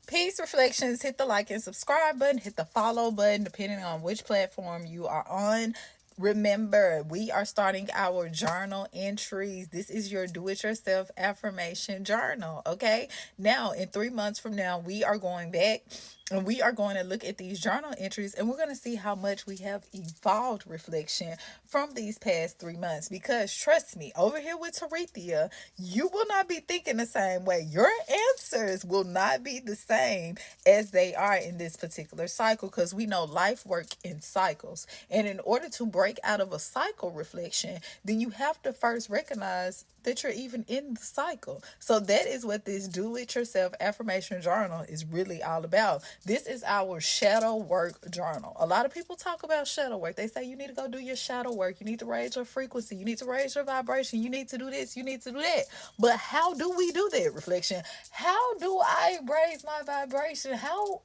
Peace Reflections. Hit the like and subscribe button. Hit the follow button, depending on which platform you are on. Remember, we are starting our journal entries. This is your do it yourself affirmation journal. Okay. Now, in 3 months from now, we are going back and we are going to look at these journal entries and we're going to see how much we have evolved reflection from these past 3 months. Because trust me, over here with Tarethia, you will not be thinking the same way. Your answers will not be the same as they are in this particular cycle because we know life work in cycles. And in order to break out of a cycle reflection, then you have to first recognize that you're even in the cycle. So that is what this do it yourself affirmation journal is really all about. This is our shadow work journal. A lot of people talk about shadow work. They say you need to go do your shadow work. You need to raise your frequency. You need to raise your vibration. You need to do this. You need to do that. But how do we do that, reflection? How do I raise my vibration?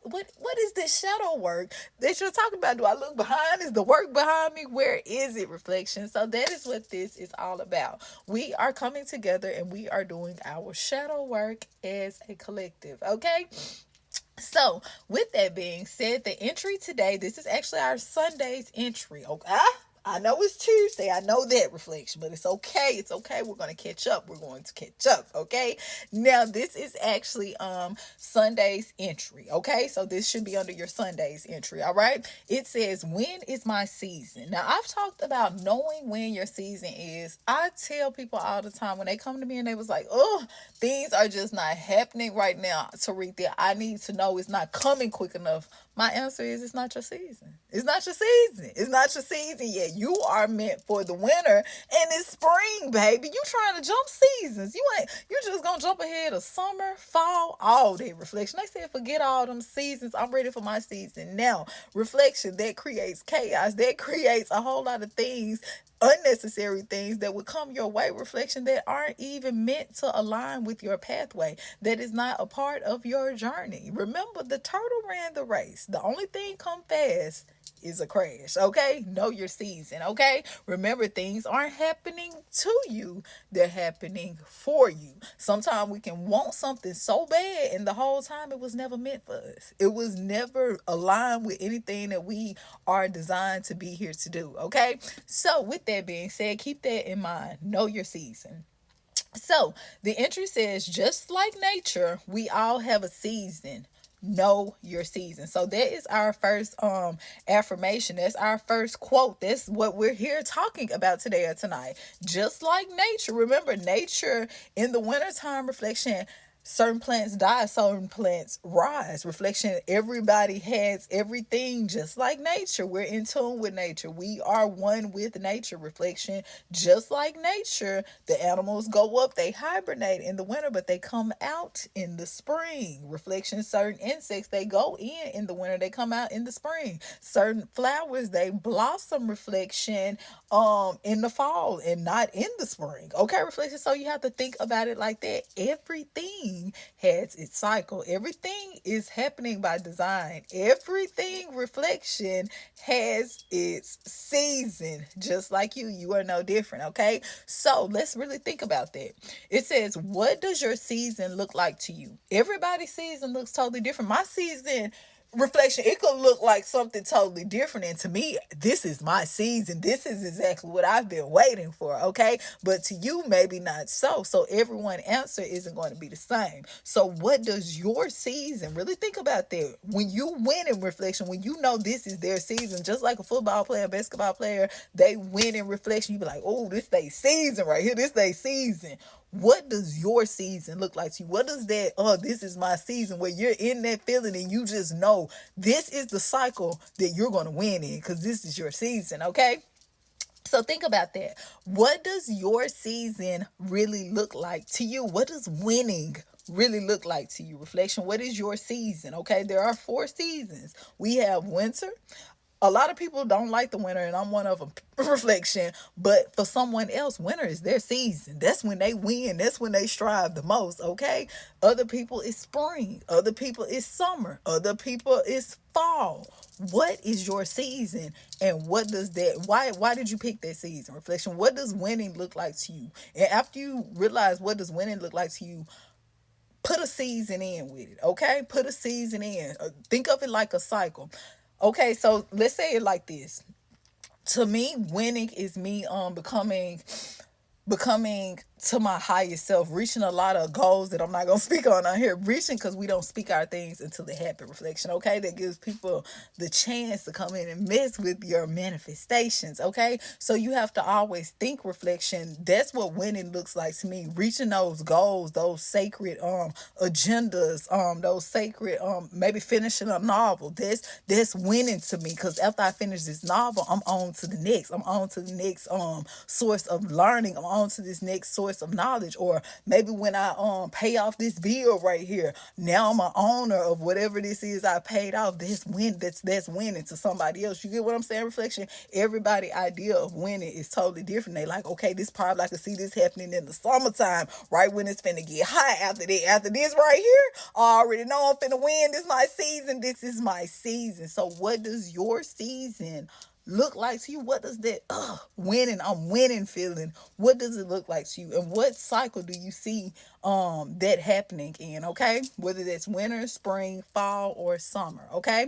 What is this shadow work that you're talking about? Do I look behind? Is the work behind me? Where is it, reflection? So that is what this is all about. We are coming together and we are doing our shadow work as a collective, okay? So, with that being said, the entry today, this is actually our Sunday's entry, okay? I know it's Tuesday. I know that, reflection, but it's okay. It's okay. We're going to catch up. We're going to catch up, okay? Now, this is actually Sunday's entry, okay? So this should be under your Sunday's entry, all right? It says, "When is my season?" Now, I've talked about knowing when your season is. I tell people all the time when they come to me and they was like, "Oh, things are just not happening right now, Tarethia. I need to know it's not coming quick enough." My answer is it's not your season. It's not your season. It's not your season yet. You are meant for the winter and it's spring, baby. You trying to jump seasons. You just gonna jump ahead of summer, fall, all day, reflection. They said forget all them seasons. I'm ready for my season now. Reflection, that creates chaos. That creates a whole lot of things, unnecessary things that would come your way, reflection, that aren't even meant to align with your pathway, that is not a part of your journey. Remember, the turtle ran the race. The only thing come fast is a crash, okay? Know your season, okay? Remember, things aren't happening to you, they're happening for you. Sometimes we can want something so bad and the whole time it was never meant for us. It was never aligned with anything that we are designed to be here to do, okay? So with that being said, keep that in mind. Know your season. So the entry says, just like nature, we all have a season. Know your season. So that is our first affirmation. That's our first quote. That's what we're here talking about today or tonight. Just like nature. Remember, nature in the wintertime, reflection, certain plants die, certain plants rise. Reflection, everybody has everything just like nature. We're in tune with nature. We are one with nature. Reflection, just like nature, the animals go up, they hibernate in the winter, but they come out in the spring. Reflection, certain insects, they go in the winter, they come out in the spring. Certain flowers, they blossom, reflection, in the fall and not in the spring. Okay, reflection. So you have to think about it like that. Everything has its cycle. Everything is happening by design. Everything, reflection, has its season. Just like you are no different. Okay, so let's really think about that. It says, what does your season look like to you? Everybody's season looks totally different. My season, reflection, it could look like something totally different, and to me, this is my season. This is exactly what I've been waiting for, okay? But to you, maybe not so everyone answer isn't going to be the same. So what does your season, really think about that? When you win in reflection, when you know this is their season, just like a football player, basketball player, they win in reflection, you be like, oh, this they season right here, this they season. What does your season look like to you? What does that, oh, this is my season, where you're in that feeling and you just know this is the cycle that you're going to win in because this is your season, okay? So think about that. What does your season really look like to you? What does winning really look like to you? Reflection, what is your season? Okay, there are 4 seasons. We have winter. A lot of people don't like the winter, and I'm one of them. Reflection, but for someone else, winter is their season. That's when they win. That's when they strive the most. Okay, other people is spring. Other people is summer. Other people is fall. What is your season, and what does that? Why did you pick that season? Reflection. What does winning look like to you? And after you realize what does winning look like to you, put a season in with it, okay? Put a season in. Think of it like a cycle. Okay, so let's say it like this. To me, winning is me becoming to my highest self, reaching a lot of goals that I'm not gonna speak on here, reaching, because we don't speak our things until they happen. Reflection, okay? That gives people the chance to come in and mess with your manifestations, okay? So you have to always think, reflection. That's what winning looks like to me. Reaching those goals, those sacred agendas, those sacred maybe finishing a novel. That's winning to me, because after I finish this novel, I'm on to the next. I'm on to the next source of learning. I'm on to this next source of knowledge. Or maybe when I pay off this bill right here, now I'm an owner of whatever this is I paid off. That's winning to somebody else. You get what I'm saying? Reflection. Everybody idea of winning is totally different. They like, okay, this probably I can see this happening in the summertime, right when it's finna get hot. After this right here, I already know I'm finna win. This is my season. This is my season. So what does your season look like to you? What does that I'm winning feeling, what does it look like to you? And what cycle do you see that happening in? Okay, whether that's winter, spring, fall, or summer. Okay,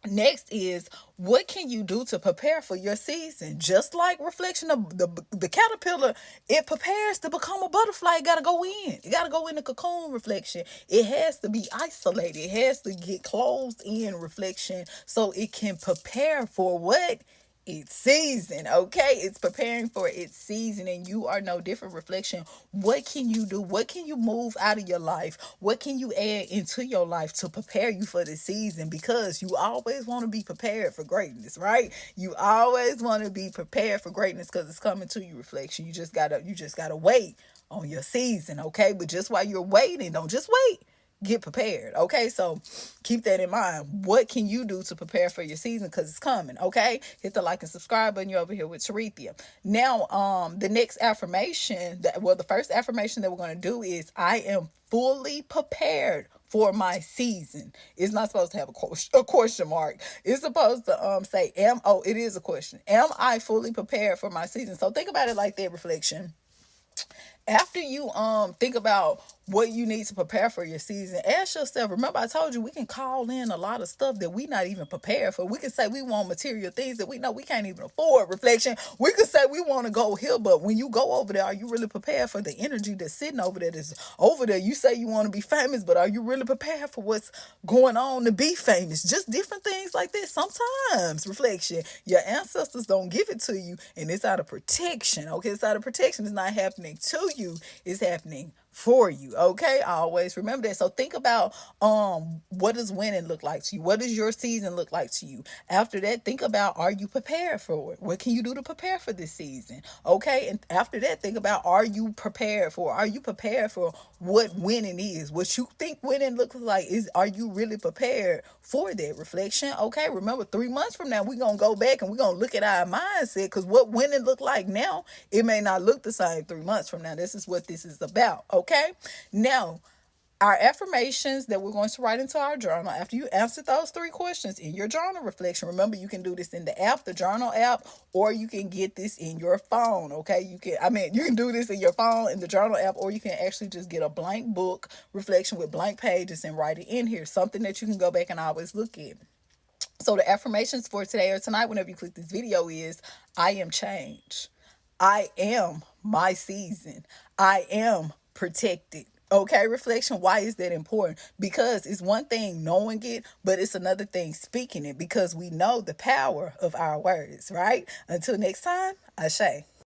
next is, what can you do to prepare for your season? Just like reflection of the caterpillar, it prepares to become a butterfly. It gotta go in. It gotta go in the cocoon. Reflection. It has to be isolated. It has to get closed in. Reflection, so it can prepare for what? Its season. Okay, it's preparing for its season, and you are no different. Reflection. What can you do? What can you move out of your life? What can you add into your life to prepare you for the season? Because you always want to be prepared for greatness, right? You always want to be prepared for greatness, because it's coming to you. Reflection. You just gotta wait on your season. Okay, but just while you're waiting, don't just wait. Get prepared. Okay, so keep that in mind. What can you do to prepare for your season? Because it's coming. Okay, hit the like and subscribe button. You're over here with Tarethia. Now the next affirmation, the first affirmation that we're going to do is, I am fully prepared for my season. It's not supposed to have a question mark. It's supposed to say it is a question. Am I fully prepared for my season? So think about it like that. Reflection. After you think about what you need to prepare for your season, ask yourself, remember I told you we can call in a lot of stuff that we not even prepared for. We can say we want material things that we know we can't even afford. Reflection. We could say we want to go here, but when you go over there, are you really prepared for the energy that's sitting over there, that's over there? You say you want to be famous, but are you really prepared for what's going on to be famous? Just different things like this. Sometimes, reflection, your ancestors don't give it to you, and it's out of protection. Okay, it's out of protection. It's not happening to you. It's happening for you. Okay, I always remember that. So think about what does winning look like to you? What does your season look like to you? After that, think about, are you prepared for it? What can you do to prepare for this season? Okay, and after that, think about, are you prepared for what winning is? What you think winning looks like, are you really prepared for that? Reflection. Okay, remember 3 months from now, we're gonna go back and we're gonna look at our mindset, because what winning look like now, it may not look the same 3 months from now. This is what this is about. Okay, now our affirmations that we're going to write into our journal, after you answer those 3 questions in your journal. Reflection. Remember, you can do this in the app, the journal app, or you can get this in your phone. Okay, you can do this in your phone in the journal app, or you can actually just get a blank book, reflection, with blank pages, and write it in here. Something that you can go back and always look at. So the affirmations for today or tonight, whenever you click this video, is, I am change. I am my season. I am protected. Okay, reflection. Why is that important? Because it's one thing knowing it, but it's another thing speaking it, because we know the power of our words, right? Until next time, Ashe.